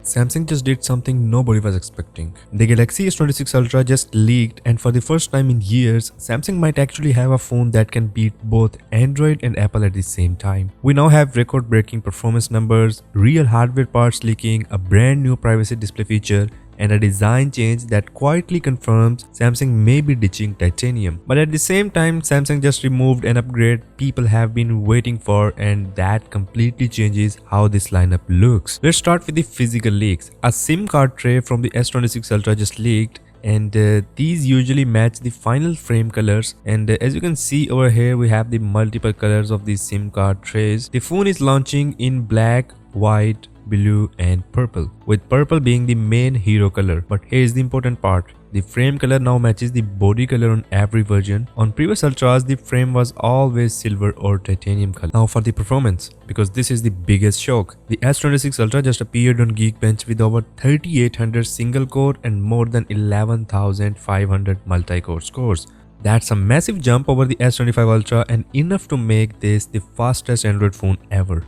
Samsung just did something nobody was expecting. The Galaxy S26 Ultra just leaked, and for the first time in years, Samsung might actually have a phone that can beat both Android and Apple at the same time. We now have record-breaking performance numbers, real hardware parts leaking, a brand new privacy display feature, and a design change that quietly confirms Samsung may be ditching titanium. But at the same time, Samsung just removed an upgrade people have been waiting for, and that completely changes how this lineup looks. Let's start with the physical leaks. A SIM card tray from the S26 Ultra just leaked, and these usually match the final frame colors, and as you can see over here, we have the multiple colors of these SIM card trays. The phone is launching in black, white, blue and purple, with purple being the main hero color. But here's the important part: the frame color now matches the body color on every version. On previous Ultras, the frame was always silver or titanium color. Now for the performance, because this is the biggest shock. The S26 Ultra just appeared on Geekbench with over 3800 single core and more than 11,500 multi-core scores. That's a massive jump over the S25 Ultra and enough to make this the fastest Android phone ever.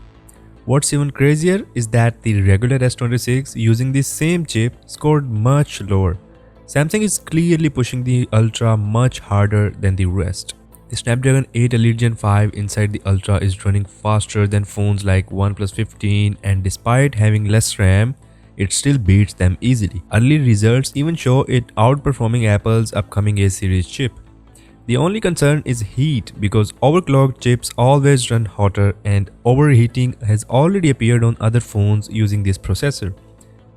What's even crazier is that the regular S26 using the same chip scored much lower. Samsung is clearly pushing the Ultra much harder than the rest. The Snapdragon 8 Elite Gen 5 inside the Ultra is running faster than phones like OnePlus 15, and despite having less RAM, it still beats them easily. Early results even show it outperforming Apple's upcoming A series chip. The only concern is heat, because overclocked chips always run hotter, and overheating has already appeared on other phones using this processor.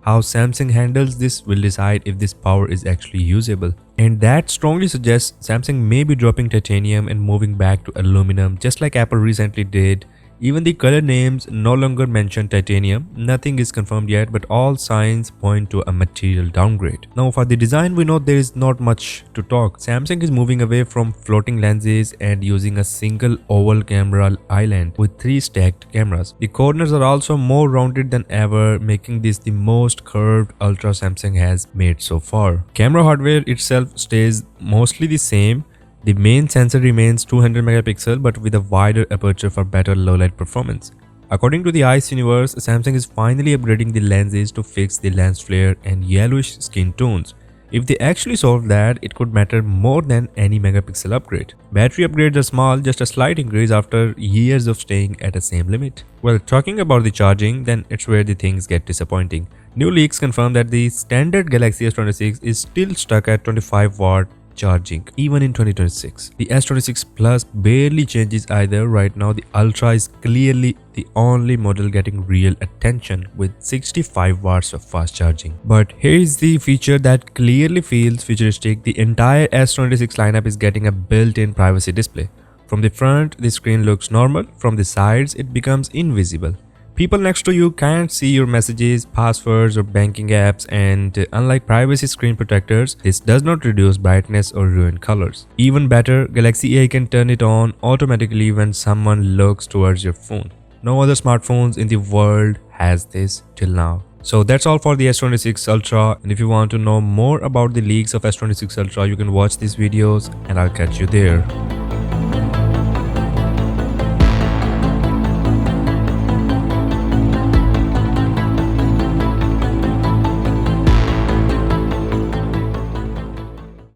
How Samsung handles this will decide if this power is actually usable. And that strongly suggests Samsung may be dropping titanium and moving back to aluminum, just like Apple recently did. Even the color names no longer mention titanium. Nothing is confirmed yet, but all signs point to a material downgrade. Now for the design, we know there is not much to talk. Samsung is moving away from floating lenses and using a single oval camera island with 3 stacked cameras. The corners are also more rounded than ever, making this the most curved Ultra Samsung has made so far. Camera hardware itself stays mostly the same. The main sensor remains 200 megapixel but with a wider aperture for better low-light performance. According to the Ice Universe, Samsung is finally upgrading the lenses to fix the lens flare and yellowish skin tones. If they actually solve that, it could matter more than any megapixel upgrade. Battery upgrades are small, just a slight increase after years of staying at the same limit. Well, talking about the charging, then it's where the things get disappointing. New leaks confirm that the standard Galaxy S26 is still stuck at 25 watt charging even in 2026. The S26 Plus barely changes either. Right now the Ultra is clearly the only model getting real attention with 65 watts of fast charging. But here is the feature that clearly feels futuristic. The entire S26 lineup is getting a built-in privacy display. From the front, the screen looks normal. From the sides, it becomes invisible. People next to you can't see your messages, passwords or banking apps, and unlike privacy screen protectors, this does not reduce brightness or ruin colors. Even better, Galaxy A can turn it on automatically when someone looks towards your phone. No other smartphones in the world has this till now. So that's all for the S26 Ultra, and if you want to know more about the leaks of S26 Ultra, you can watch these videos and I'll catch you there.